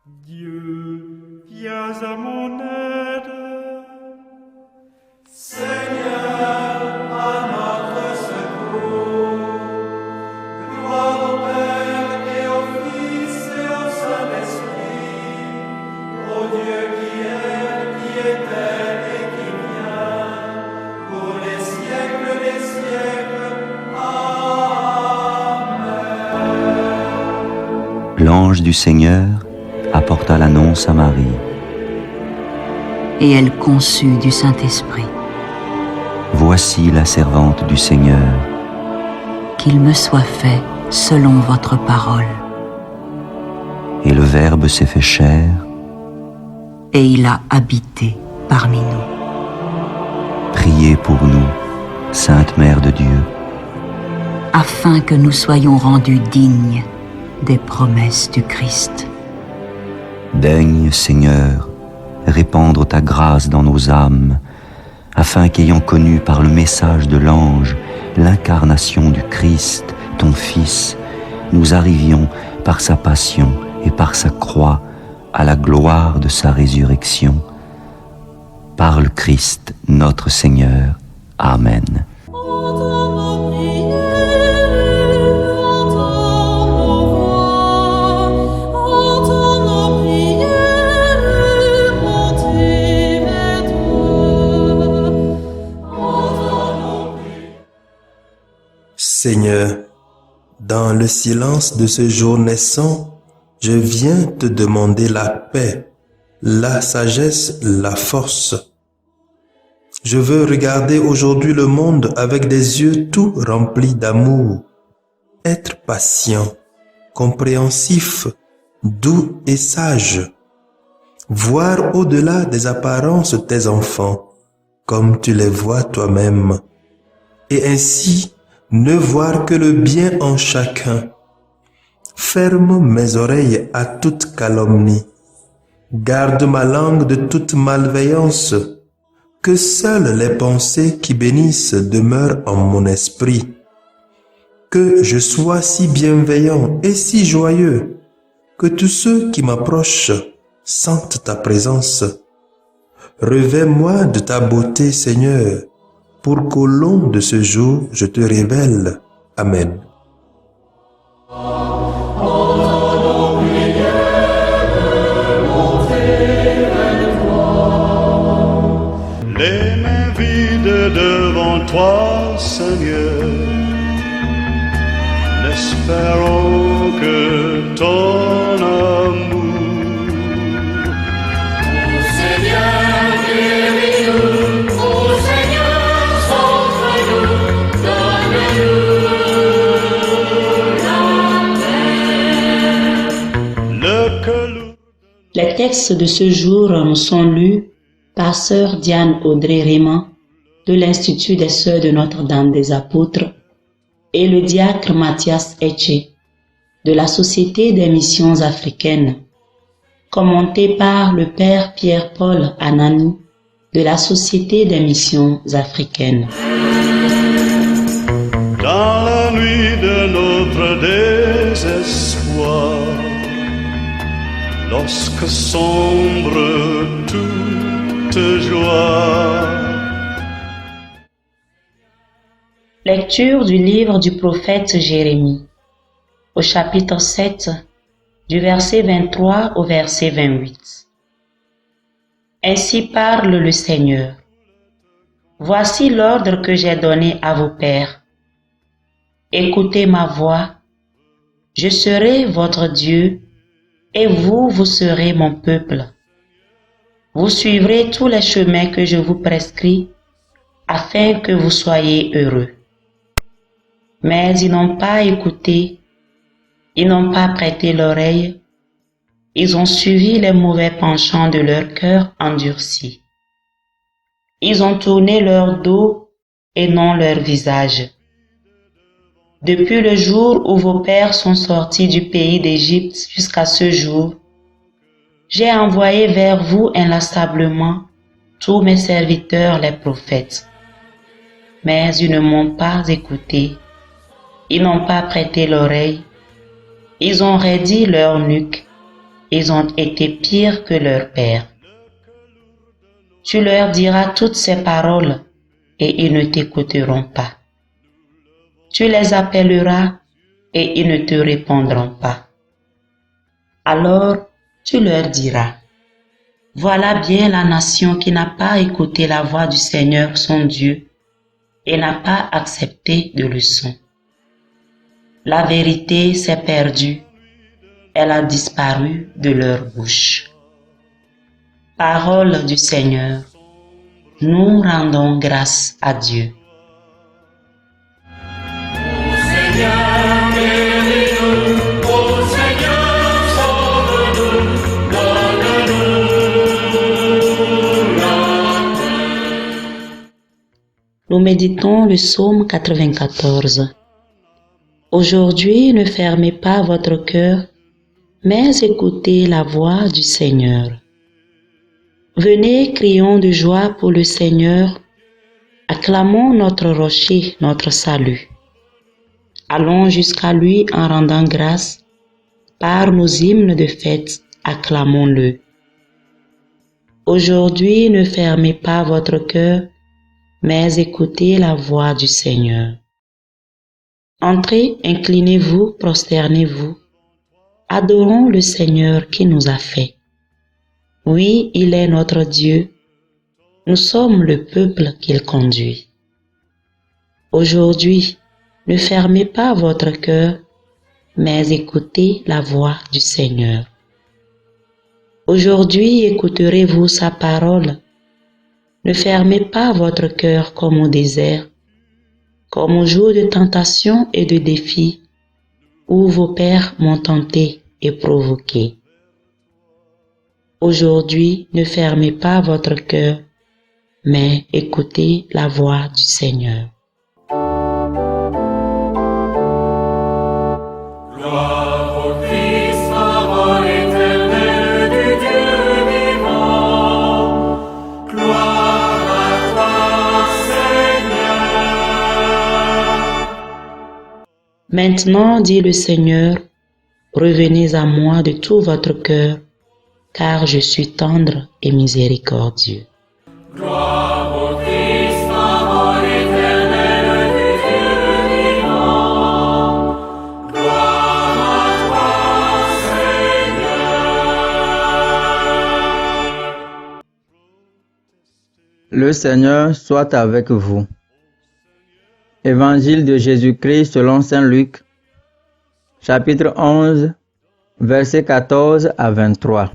Dieu, viens à mon aide. Seigneur, à notre secours. Gloire au Père et au Fils et au Saint-Esprit, au Dieu qui est, qui était et qui vient, pour les siècles des siècles. Amen. L'ange du Seigneur apporta l'annonce à Marie. Et elle conçut du Saint-Esprit. Voici la servante du Seigneur. Qu'il me soit fait selon votre parole. Et le Verbe s'est fait chair. Et il a habité parmi nous. Priez pour nous, Sainte Mère de Dieu, Afin que nous soyons rendus dignes des promesses du Christ. Daigne, Seigneur, répandre ta grâce dans nos âmes, afin qu'ayant connu par le message de l'ange l'incarnation du Christ, ton Fils, nous arrivions par sa passion et par sa croix à la gloire de sa résurrection. Par le Christ notre Seigneur. Amen. Seigneur, dans le silence de ce jour naissant, je viens te demander la paix, la sagesse, la force. Je veux regarder aujourd'hui le monde avec des yeux tout remplis d'amour, être patient, compréhensif, doux et sage, voir au-delà des apparences tes enfants, comme tu les vois toi-même, et ainsi ne voir que le bien en chacun. Ferme mes oreilles à toute calomnie. Garde ma langue de toute malveillance. Que seules les pensées qui bénissent demeurent en mon esprit. Que je sois si bienveillant et si joyeux, que tous ceux qui m'approchent sentent ta présence. Revêts-moi de ta beauté, Seigneur, pour qu'au long de ce jour, je te révèle. Amen. Les mains vides devant toi, Seigneur, n'espérons que ton amour. Les textes de ce jour nous sont lus par sœur Diane Audrey Raymond de l'Institut des Sœurs de Notre-Dame des Apôtres et le diacre Mathias Etche de la Société des Missions Africaines, commenté par le Père Pierre-Paul Anani de la Société des Missions Africaines. Dans la nuit de notre désespoir, lorsque sombre toute joie. Lecture du livre du prophète Jérémie, au chapitre 7, du verset 23 au verset 28. Ainsi parle le Seigneur. Voici l'ordre que j'ai donné à vos pères. Écoutez ma voix, je serai votre Dieu, et vous, vous serez mon peuple. Vous suivrez tous les chemins que je vous prescris, afin que vous soyez heureux. Mais ils n'ont pas écouté, ils n'ont pas prêté l'oreille, ils ont suivi les mauvais penchants de leur cœur endurci. Ils ont tourné leur dos et non leur visage. Depuis le jour où vos pères sont sortis du pays d'Égypte jusqu'à ce jour, j'ai envoyé vers vous inlassablement tous mes serviteurs les prophètes. Mais ils ne m'ont pas écouté, ils n'ont pas prêté l'oreille, ils ont raidi leur nuque, ils ont été pires que leur père. Tu leur diras toutes ces paroles et ils ne t'écouteront pas. Tu les appelleras et ils ne te répondront pas. Alors tu leur diras, voilà bien la nation qui n'a pas écouté la voix du Seigneur son Dieu et n'a pas accepté de leçon. La vérité s'est perdue, elle a disparu de leur bouche. Parole du Seigneur, nous rendons grâce à Dieu. Nous méditons le psaume 94. Aujourd'hui, ne fermez pas votre cœur, mais écoutez la voix du Seigneur. Venez, crions de joie pour le Seigneur, acclamons notre rocher, notre salut. Allons jusqu'à lui en rendant grâce, par nos hymnes de fête, acclamons-le. Aujourd'hui, ne fermez pas votre cœur, mais écoutez la voix du Seigneur. Entrez, inclinez-vous, prosternez-vous. Adorons le Seigneur qui nous a fait. Oui, il est notre Dieu. Nous sommes le peuple qu'il conduit. Aujourd'hui, ne fermez pas votre cœur, mais écoutez la voix du Seigneur. Aujourd'hui, écouterez-vous sa parole. Ne fermez pas votre cœur comme au désert, comme au jour de tentation et de défi, où vos pères m'ont tenté et provoqué. Aujourd'hui, ne fermez pas votre cœur, mais écoutez la voix du Seigneur. Gloire au Christ, parole éternelle du Dieu vivant. Gloire à toi, Seigneur. Maintenant, dit le Seigneur, revenez à moi de tout votre cœur, car je suis tendre et miséricordieux. Gloire au Christ, parole éternelle du Dieu vivant. Gloire à toi, Seigneur. Le Seigneur soit avec vous. Évangile de Jésus-Christ selon saint Luc, chapitre 11, versets 14 à 23.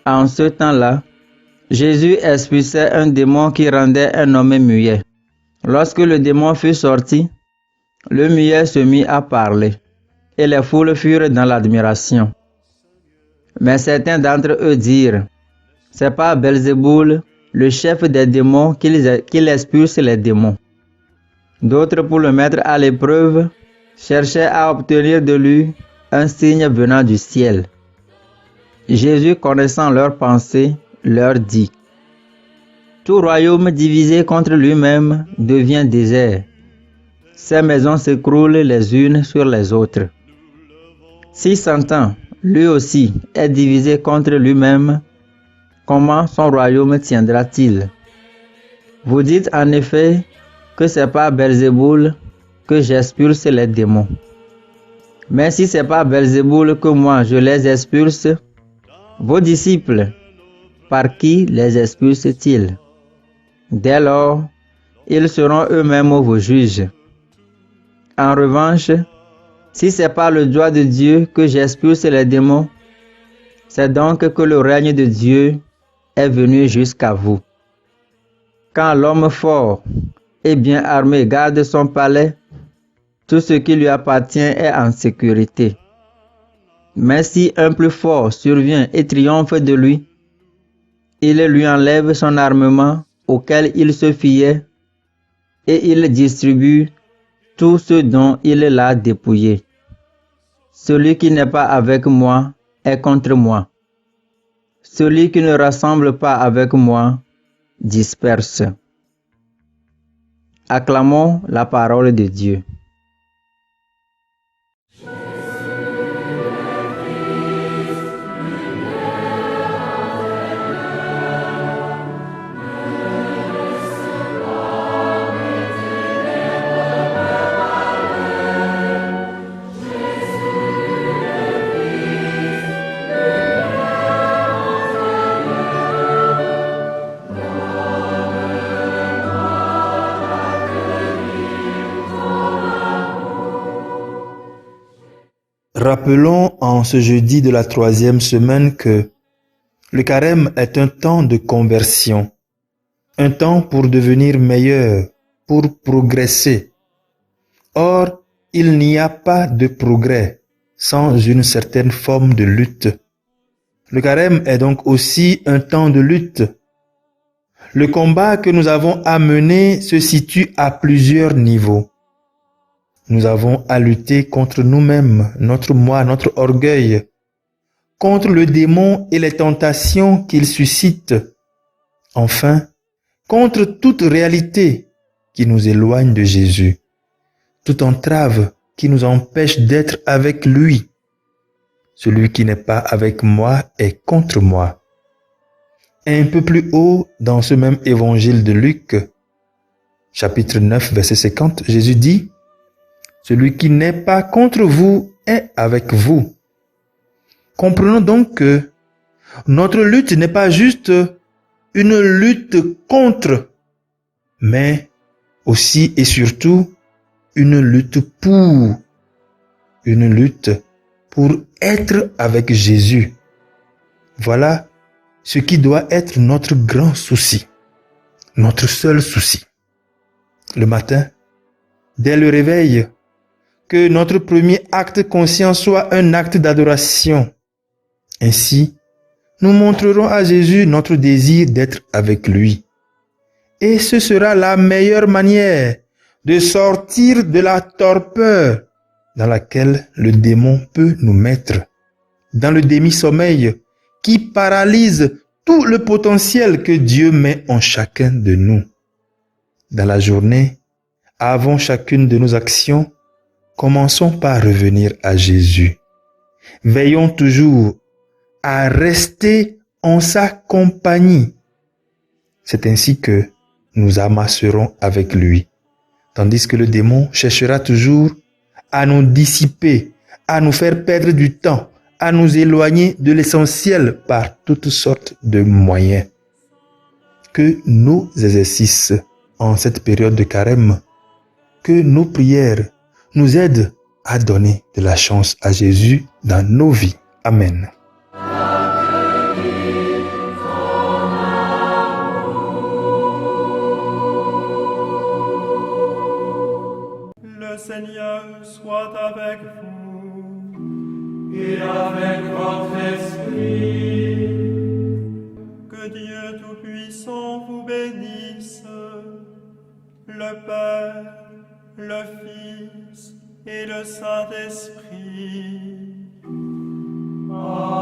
En ce temps-là, Jésus expulsait un démon qui rendait un homme muet. Lorsque le démon fut sorti, le muet se mit à parler, et les foules furent dans l'admiration. Mais certains d'entre eux dirent, « C'est par Belzéboul, le chef des démons, qu'il expulse les démons. » D'autres, pour le mettre à l'épreuve, cherchaient à obtenir de lui un signe venant du ciel. Jésus, connaissant leurs pensées, leur dit, « Tout royaume divisé contre lui-même devient désert. Ces maisons s'écroulent les unes sur les autres. Si Satan, lui aussi, est divisé contre lui-même, comment son royaume tiendra-t-il? Vous dites en effet que c'est par Belzéboul que j'expulse les démons. Mais si c'est par Belzéboul que moi je les expulse, vos disciples, par qui les expulsent-ils? Dès lors, ils seront eux-mêmes vos juges. En revanche, si c'est par le doigt de Dieu que j'expulse les démons, c'est donc que le règne de Dieu est venu jusqu'à vous. Quand l'homme fort et bien armé garde son palais, tout ce qui lui appartient est en sécurité. Mais si un plus fort survient et triomphe de lui, il lui enlève son armement auquel il se fiait et il distribue tout ce dont il l'a dépouillé. Celui qui n'est pas avec moi est contre moi. Celui qui ne rassemble pas avec moi disperse. Acclamons la parole de Dieu. rappelons en ce jeudi de la 3e semaine que le carême est un temps de conversion, un temps pour devenir meilleur, pour progresser. Or, il n'y a pas de progrès sans une certaine forme de lutte. Le carême est donc aussi un temps de lutte. Le combat que nous avons à mener se situe à plusieurs niveaux. Nous avons à lutter contre nous-mêmes, notre moi, notre orgueil, contre le démon et les tentations qu'il suscite. Enfin, contre toute réalité qui nous éloigne de Jésus, toute entrave qui nous empêche d'être avec lui. Celui qui n'est pas avec moi est contre moi. Un peu plus haut, dans ce même évangile de Luc, chapitre 9, verset 50, Jésus dit, « Celui qui n'est pas contre vous est avec vous. » Comprenons donc que notre lutte n'est pas juste une lutte contre, mais aussi et surtout une lutte pour être avec Jésus. Voilà ce qui doit être notre grand souci, notre seul souci. Le matin, dès le réveil, que notre premier acte conscient soit un acte d'adoration. Ainsi, nous montrerons à Jésus notre désir d'être avec lui. Et ce sera la meilleure manière de sortir de la torpeur dans laquelle le démon peut nous mettre, dans le demi-sommeil qui paralyse tout le potentiel que Dieu met en chacun de nous. Dans la journée, avant chacune de nos actions, commençons par revenir à Jésus. Veillons toujours à rester en sa compagnie. C'est ainsi que nous amasserons avec lui, tandis que le démon cherchera toujours à nous dissiper, à nous faire perdre du temps, à nous éloigner de l'essentiel par toutes sortes de moyens. Que nos exercices en cette période de carême, que nos prières nous aident à donner de la chance à Jésus dans nos vies. Amen. Le Seigneur soit avec vous. Et avec votre esprit, Que Dieu Tout-Puissant vous bénisse, le Père, le Fils et le Saint-Esprit. Amen.